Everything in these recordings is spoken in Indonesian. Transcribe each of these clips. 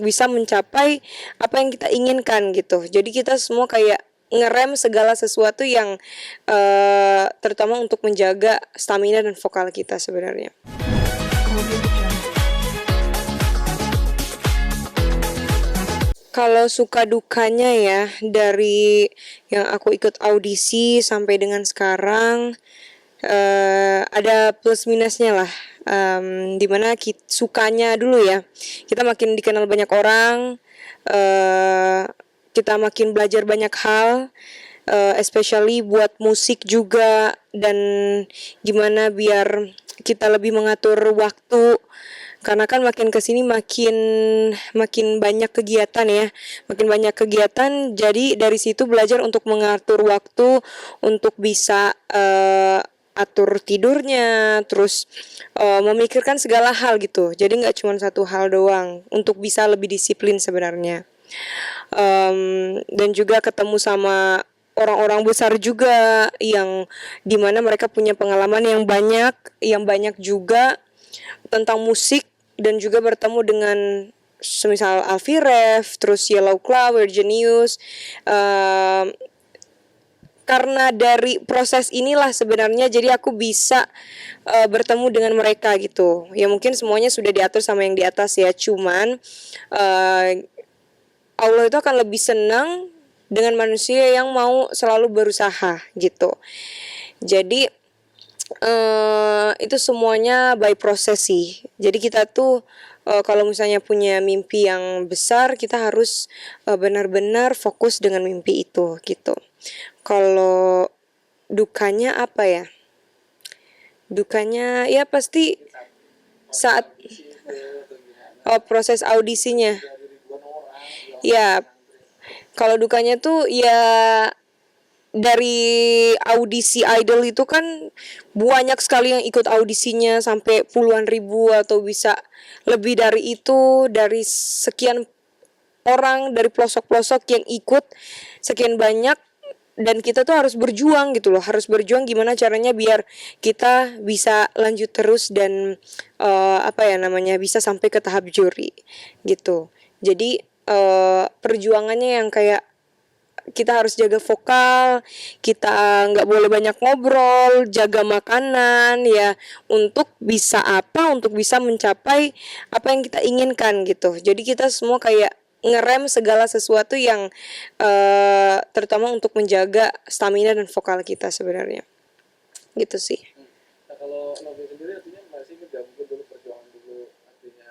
bisa mencapai apa yang kita inginkan gitu. Jadi kita semua kayak ngerem segala sesuatu yang terutama untuk menjaga stamina dan vokal kita sebenarnya. Kalau suka dukanya ya, dari yang aku ikut audisi sampai dengan sekarang, ada plus minusnya lah. Dimana sukanya dulu ya, kita makin dikenal banyak orang, kita makin belajar banyak hal, especially buat musik juga, dan gimana biar kita lebih mengatur waktu. Karena kan makin kesini makin banyak kegiatan ya, makin banyak kegiatan. Jadi dari situ belajar untuk mengatur waktu, untuk bisa atur tidurnya, terus memikirkan segala hal gitu. Jadi nggak cuma satu hal doang, untuk bisa lebih disiplin sebenarnya. Dan juga ketemu sama orang-orang besar juga yang dimana mereka punya pengalaman yang banyak juga tentang musik, dan juga bertemu dengan semisal Alfie Rev, terus Yellow Claw, Virginius. Karena dari proses inilah sebenarnya jadi aku bisa bertemu dengan mereka gitu. Ya mungkin semuanya sudah diatur sama yang di atas ya, cuman Allah itu akan lebih senang dengan manusia yang mau selalu berusaha gitu. Jadi itu semuanya by proses sih. Jadi kita tuh kalau misalnya punya mimpi yang besar, kita harus benar-benar fokus dengan mimpi itu gitu. Kalau dukanya apa ya? Dukanya ya pasti saat proses audisinya. Ya, kalau dukanya tuh ya dari audisi idol itu kan banyak sekali yang ikut audisinya, sampai puluhan ribu atau bisa lebih dari itu, dari sekian orang dari pelosok-pelosok yang ikut sekian banyak. Dan kita tuh harus berjuang gitu loh, harus berjuang gimana caranya biar kita bisa lanjut terus dan bisa sampai ke tahap juri gitu. Jadi perjuangannya yang kayak kita harus jaga vokal, kita nggak boleh banyak ngobrol, jaga makanan ya, untuk bisa untuk bisa mencapai apa yang kita inginkan gitu. Jadi kita semua kayak ngerem segala sesuatu yang terutama untuk menjaga stamina dan vokal kita sebenarnya. Gitu sih. Nah, kalau Novi sendiri artinya masih ngegabungin dulu perjuangan dulu, artinya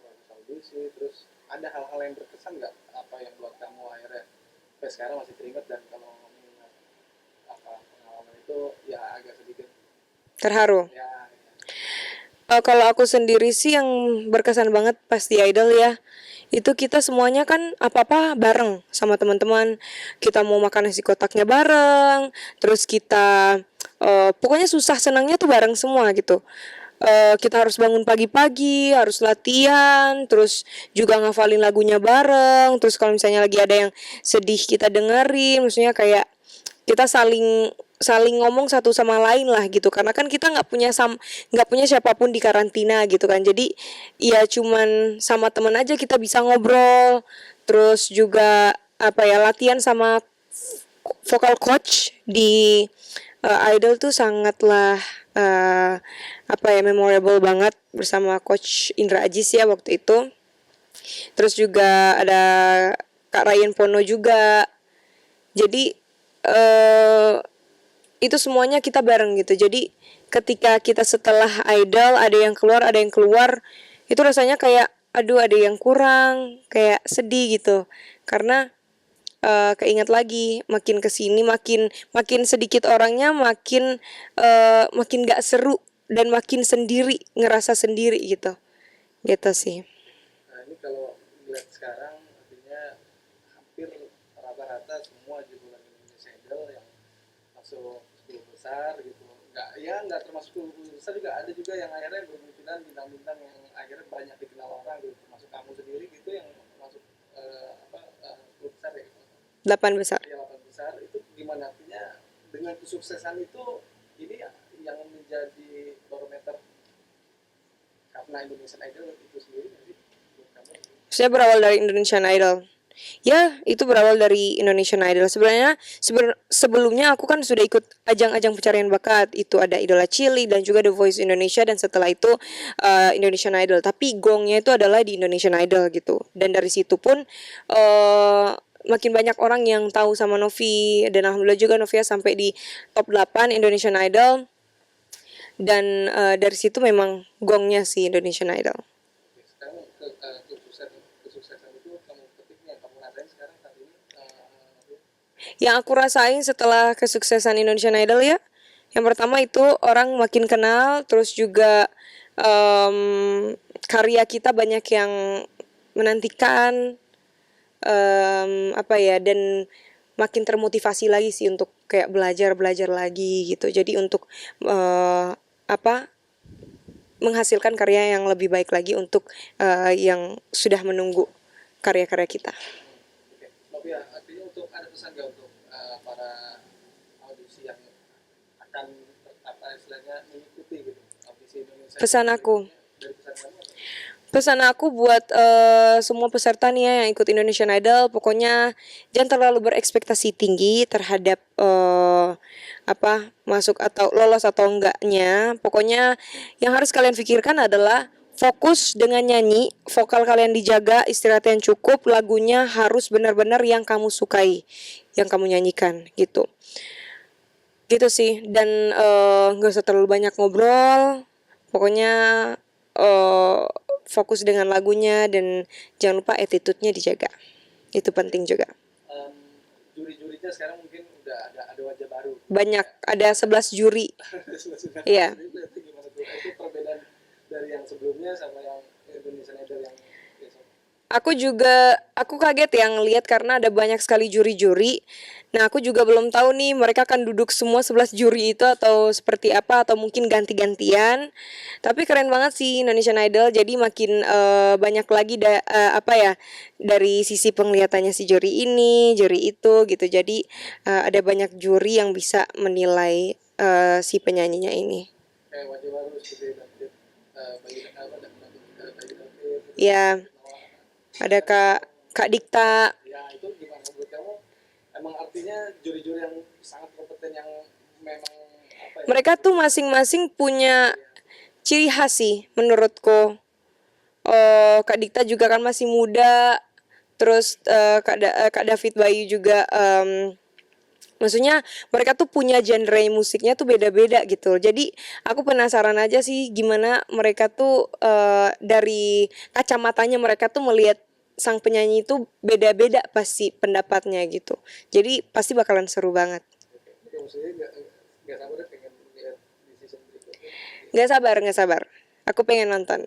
proses audisi, terus ada hal-hal yang berkesan nggak apa yang buat kamu akhirnya sampai sekarang masih teringat, dan kalau mengingat pengalaman itu ya agak sedikit terharu ya. Kalau aku sendiri sih yang berkesan banget pas di Idol ya, itu kita semuanya kan apa-apa bareng sama teman-teman. Kita mau makan nasi kotaknya bareng, terus kita pokoknya susah senangnya tuh bareng semua gitu. Kita harus bangun pagi-pagi, harus latihan, terus juga ngafalin lagunya bareng. Terus kalau misalnya lagi ada yang sedih kita dengerin, maksudnya kayak kita saling ngomong satu sama lain lah gitu, karena kan kita nggak punya siapapun di karantina gitu kan. Jadi ya cuman sama teman aja kita bisa ngobrol. Terus juga latihan sama vocal coach di Idol tuh sangatlah memorable banget bersama coach Indra Ajis ya waktu itu. Terus juga ada Kak Ryan Pono juga. Jadi itu semuanya kita bareng gitu. Jadi ketika kita setelah Idol ada yang keluar, itu rasanya kayak aduh ada yang kurang, kayak sedih gitu. Karena keingat lagi makin kesini makin sedikit orangnya, makin gak seru dan makin sendiri, ngerasa sendiri gitu sih. Nah ini kalau lihat sekarang artinya hampir rata-rata semua jebolan Indonesia Idol yang masuk 10 besar gitu, nggak termasuk 10 besar juga, ada juga yang akhirnya bermunculan bintang-bintang yang akhirnya banyak dikenal orang gitu, termasuk kamu sendiri gitu yang masuk 10 besar ya gitu. 8 besar. Ya 8 besar itu gimana, artinya dengan kesuksesan itu ini yang menjadi barometer karena Indonesian Idol itu sendiri, jadi Saya berawal dari Indonesian Idol. Ya, itu berawal dari Indonesian Idol. Sebenarnya sebelumnya aku kan sudah ikut ajang-ajang pencarian bakat. Itu ada Idola Chili dan juga The Voice Indonesia, dan setelah itu Indonesian Idol. Tapi gongnya itu adalah di Indonesian Idol gitu. Dan dari situ pun makin banyak orang yang tahu sama Novi, dan alhamdulillah juga Novia sampai di top 8 Indonesian Idol. Dan dari situ memang gongnya si Indonesian Idol. Oke, sekarang kesuksesan itu kamu petiknya, kamu rasain sekarang saat ini. Yang aku rasain setelah kesuksesan Indonesian Idol ya, yang pertama itu orang makin kenal, terus juga karya kita banyak yang menantikan, apa ya, dan makin termotivasi lagi sih untuk kayak belajar lagi gitu. Jadi untuk apa, menghasilkan karya yang lebih baik lagi untuk yang sudah menunggu karya-karya kita. Oke, Novia, artinya untuk ada pesan nggak untuk para audisi yang akan apa istilahnya mengikuti gitu audisi Indonesia? Pesan aku. Dari pesan kamu apa? Pesan aku buat semua peserta nih ya yang ikut Indonesian Idol, pokoknya jangan terlalu berekspektasi tinggi terhadap apa, masuk atau lolos atau enggaknya. Pokoknya yang harus kalian pikirkan adalah fokus dengan nyanyi, vokal kalian dijaga, istirahat yang cukup, lagunya harus benar-benar yang kamu sukai, yang kamu nyanyikan gitu. Gitu sih, dan nggak usah terlalu banyak ngobrol. Pokoknya fokus dengan lagunya, dan jangan lupa attitude-nya dijaga. Itu penting juga. Juri-jurinya sekarang mungkin udah ada wajah baru. Banyak, ada 11 juri. Iya. Itu gimana tuh? Itu perbedaan dari yang sebelumnya sama yang Indonesian Idol yang biasa. Aku kaget yang lihat karena ada banyak sekali juri-juri. Nah, aku juga belum tahu nih mereka akan duduk semua 11 juri itu atau seperti apa, atau mungkin ganti-gantian. Tapi keren banget sih Indonesian Idol. Jadi makin banyak lagi apa ya, dari sisi penglihatannya si juri ini, juri itu gitu. Jadi ada banyak juri yang bisa menilai si penyanyinya ini. Kayak wajah baru seperti David, Bayu apa Bayu David, Ya, ada Kak Dikta. ya itu gimana menurut kamu? Emang artinya juri-juri yang sangat kompeten yang memang apa ya? Mereka tuh masing-masing punya ciri khas sih menurutku. Kak Dikta juga kan masih muda. Terus Kak David Bayu juga maksudnya mereka tuh punya genre musiknya tuh beda-beda gitu. Jadi aku penasaran aja sih gimana mereka tuh dari kacamatanya mereka tuh melihat sang penyanyi itu beda-beda pasti pendapatnya gitu. Jadi pasti bakalan seru banget. Oke, maksudnya nggak sabar ya pengen lihat di season berikutnya. Nggak sabar. Aku pengen nonton.